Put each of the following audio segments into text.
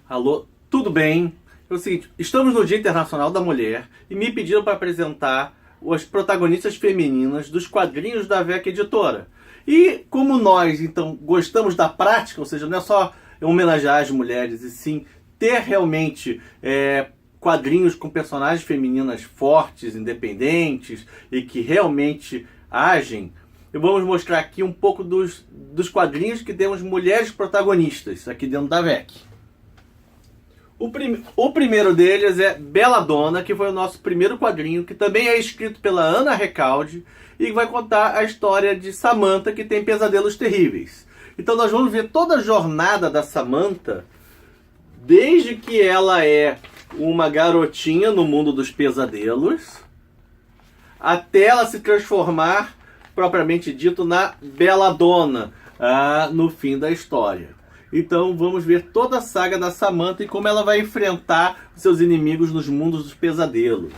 Alô, tudo bem? É o seguinte, estamos no Dia Internacional da Mulher e me pediram para apresentar as protagonistas femininas dos quadrinhos da VEC Editora. E como nós, então, gostamos da prática, ou seja, não é só homenagear as mulheres, e sim ter realmente quadrinhos com personagens femininas fortes, independentes e que realmente agem, vamos mostrar aqui um pouco dos quadrinhos que temos mulheres protagonistas aqui dentro da VEC. O primeiro deles é Belladonna, que foi o nosso primeiro quadrinho, que também é escrito pela Ana Recalde e vai contar a história de Samantha, que tem pesadelos terríveis. Então nós vamos ver toda a jornada da Samantha, desde que ela é uma garotinha no mundo dos pesadelos, até ela se transformar, propriamente dito, na Belladonna, no fim da história. Então vamos ver toda a saga da Samantha e como ela vai enfrentar seus inimigos nos mundos dos pesadelos.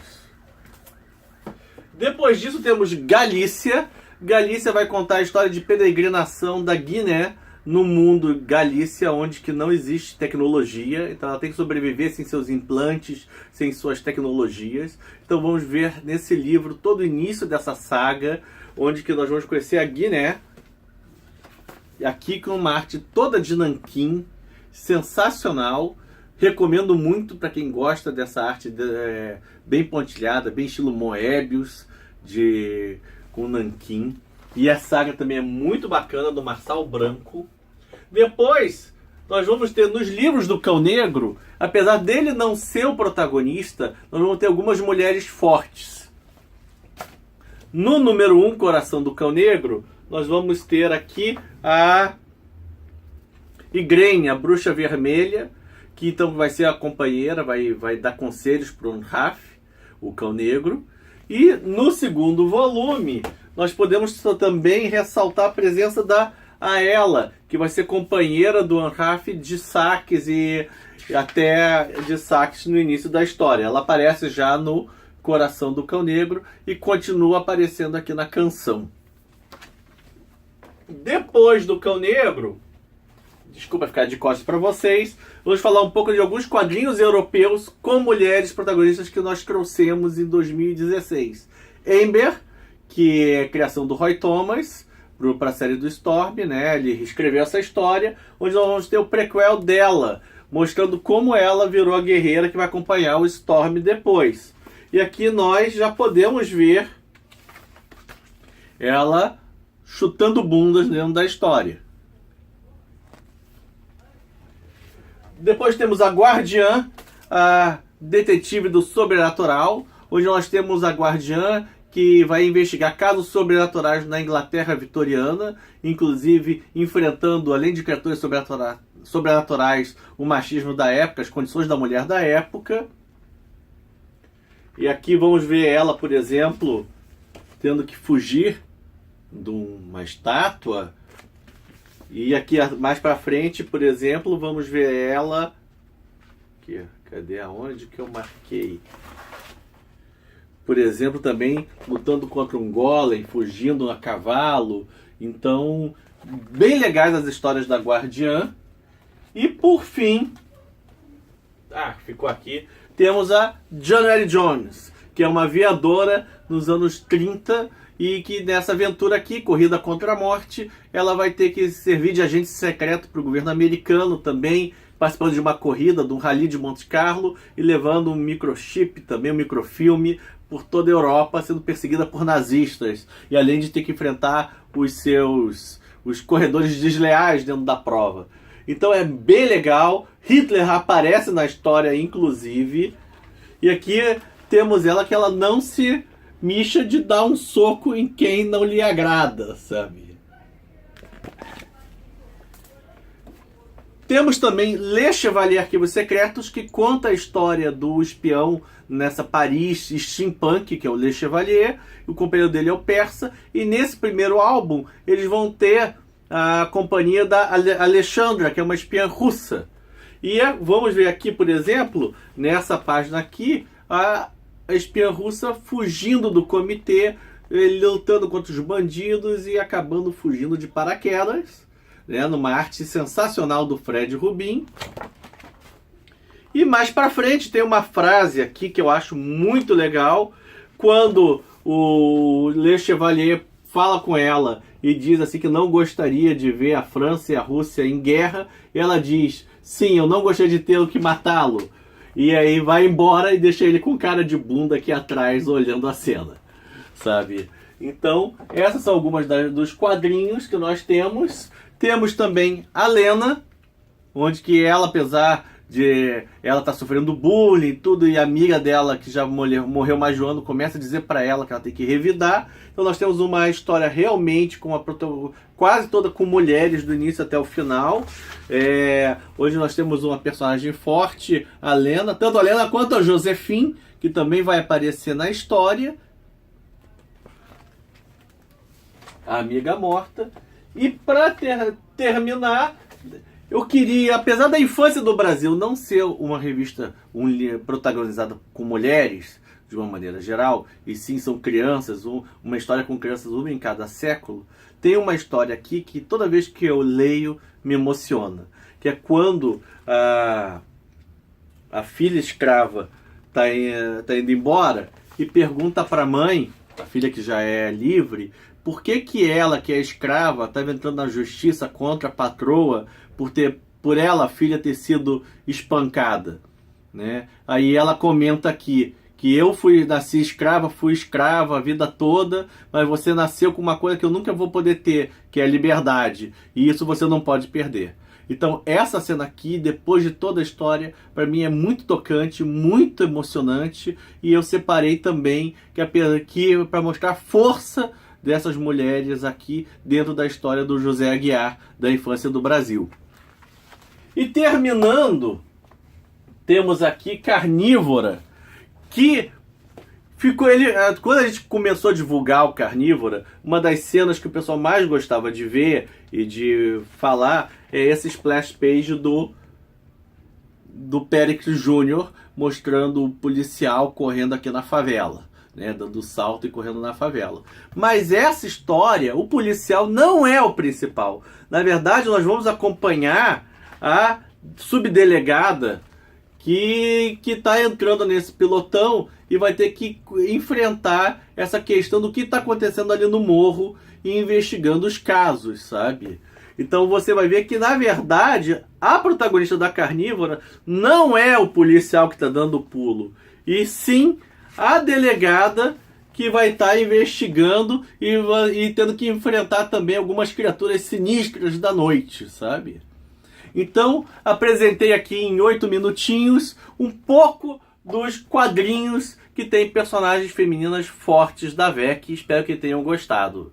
Depois disso temos Galícia. Galícia vai contar a história de peregrinação da Guiné no mundo Galícia, onde que não existe tecnologia. Então ela tem que sobreviver sem seus implantes, sem suas tecnologias. Então vamos ver nesse livro todo o início dessa saga, onde que nós vamos conhecer a Guiné. Aqui com uma arte toda de nanquim, sensacional. Recomendo muito para quem gosta dessa arte bem pontilhada, bem estilo Moebius, com nanquim. E a saga também é muito bacana, do Marçal Branco. Depois, nós vamos ter nos livros do Cão Negro, apesar dele não ser o protagonista, nós vamos ter algumas mulheres fortes. No número 1, Coração do Cão Negro, nós vamos ter aqui a Igraine, a bruxa vermelha, que então vai ser a companheira, vai dar conselhos para o Anraf, o cão negro. E no segundo volume, nós podemos também ressaltar a presença da Aela, que vai ser companheira do Anraf de saques e até de saques no início da história. Ela aparece já no Coração do Cão Negro e continua aparecendo aqui na canção. Depois do Cão Negro, desculpa ficar de costas para vocês, vamos falar um pouco de alguns quadrinhos europeus com mulheres protagonistas que nós trouxemos em 2016. Amber, que é a criação do Roy Thomas para a série do Storm, né? Ele escreveu essa história, onde nós vamos ter o prequel dela, mostrando como ela virou a guerreira que vai acompanhar o Storm depois. E aqui nós já podemos ver ela chutando bundas dentro da história. Depois temos a Guardiã, a detetive do sobrenatural, onde nós temos a Guardiã que vai investigar casos sobrenaturais na Inglaterra vitoriana, inclusive enfrentando, além de criaturas sobrenaturais, o machismo da época, as condições da mulher da época. E aqui vamos ver ela, por exemplo, tendo que fugir de uma estátua. E aqui mais para frente, por exemplo, vamos ver ela aqui, cadê aonde que eu marquei? Por exemplo, também lutando contra um golem, fugindo a cavalo. Então, bem legais as histórias da Guardiã. E por fim, ficou aqui, temos a January Jones, que é uma aviadora nos anos 30 e que nessa aventura aqui, corrida contra a morte, ela vai ter que servir de agente secreto para o governo americano também, participando de uma corrida, de um rally de Monte Carlo e levando um microchip, também um microfilme, por toda a Europa, sendo perseguida por nazistas. E além de ter que enfrentar os corredores desleais dentro da prova. Então é bem legal. Hitler aparece na história, inclusive. E aqui temos ela que ela não se mixa de dar um soco em quem não lhe agrada, sabe? Temos também Le Chevalier Arquivos Secretos, que conta a história do espião nessa Paris steampunk, que é o Le Chevalier, e o companheiro dele é o Persa, e nesse primeiro álbum eles vão ter a companhia da Alexandra, que é uma espiã russa. E vamos ver aqui, por exemplo, nessa página aqui, a espiã russa fugindo do comitê, lutando contra os bandidos e acabando fugindo de paraquedas, né, numa arte sensacional do Fred Rubin. E mais pra frente tem uma frase aqui que eu acho muito legal, quando o Le Chevalier fala com ela e diz assim que não gostaria de ver a França e a Rússia em guerra. E ela diz, sim, eu não gostaria de ter que matá-lo. E aí vai embora e deixa ele com cara de bunda aqui atrás olhando a cena, sabe? Então, essas são algumas dos quadrinhos que nós temos. Temos também a Lena, onde que ela, apesar de ela tá sofrendo bullying e tudo, e a amiga dela, que já morreu mais de um ano, começa a dizer para ela que ela tem que revidar. Então nós temos uma história realmente com quase toda com mulheres do início até o final. Hoje nós temos uma personagem forte, a Lena, tanto a Lena quanto a Josephine, que também vai aparecer na história. A amiga morta. E para terminar, eu queria, apesar da infância do Brasil não ser uma revista protagonizada com mulheres, de uma maneira geral, e sim são crianças, uma história com crianças, uma em cada século, tem uma história aqui que toda vez que eu leio me emociona, que é quando a filha escrava tá indo embora e pergunta para a mãe, a filha que já é livre, por que ela, que é escrava, estava entrando na justiça contra a patroa por ela, a filha, ter sido espancada, né? Aí ela comenta aqui que eu nasci escrava, fui escrava a vida toda, mas você nasceu com uma coisa que eu nunca vou poder ter, que é a liberdade, e isso você não pode perder. Então essa cena aqui, depois de toda a história, para mim é muito tocante, muito emocionante, e eu separei também que para mostrar a força dessas mulheres aqui dentro da história do José Aguiar, da infância do Brasil. E terminando, temos aqui Carnívora, que ficou quando a gente começou a divulgar o Carnívora, uma das cenas que o pessoal mais gostava de ver e de falar é esse splash page do Péricles Júnior mostrando o policial correndo aqui na favela, né, dando salto e correndo na favela. Mas essa história, o policial não é o principal. Na verdade, nós vamos acompanhar a subdelegada que está entrando nesse pelotão e vai ter que enfrentar essa questão do que está acontecendo ali no morro e investigando os casos, sabe? Então você vai ver que, na verdade, a protagonista da Carnívora não é o policial que está dando o pulo, e sim a delegada que vai estar investigando e tendo que enfrentar também algumas criaturas sinistras da noite, sabe? Então, apresentei aqui em 8 minutinhos um pouco dos quadrinhos que tem personagens femininas fortes da VEC. Espero que tenham gostado.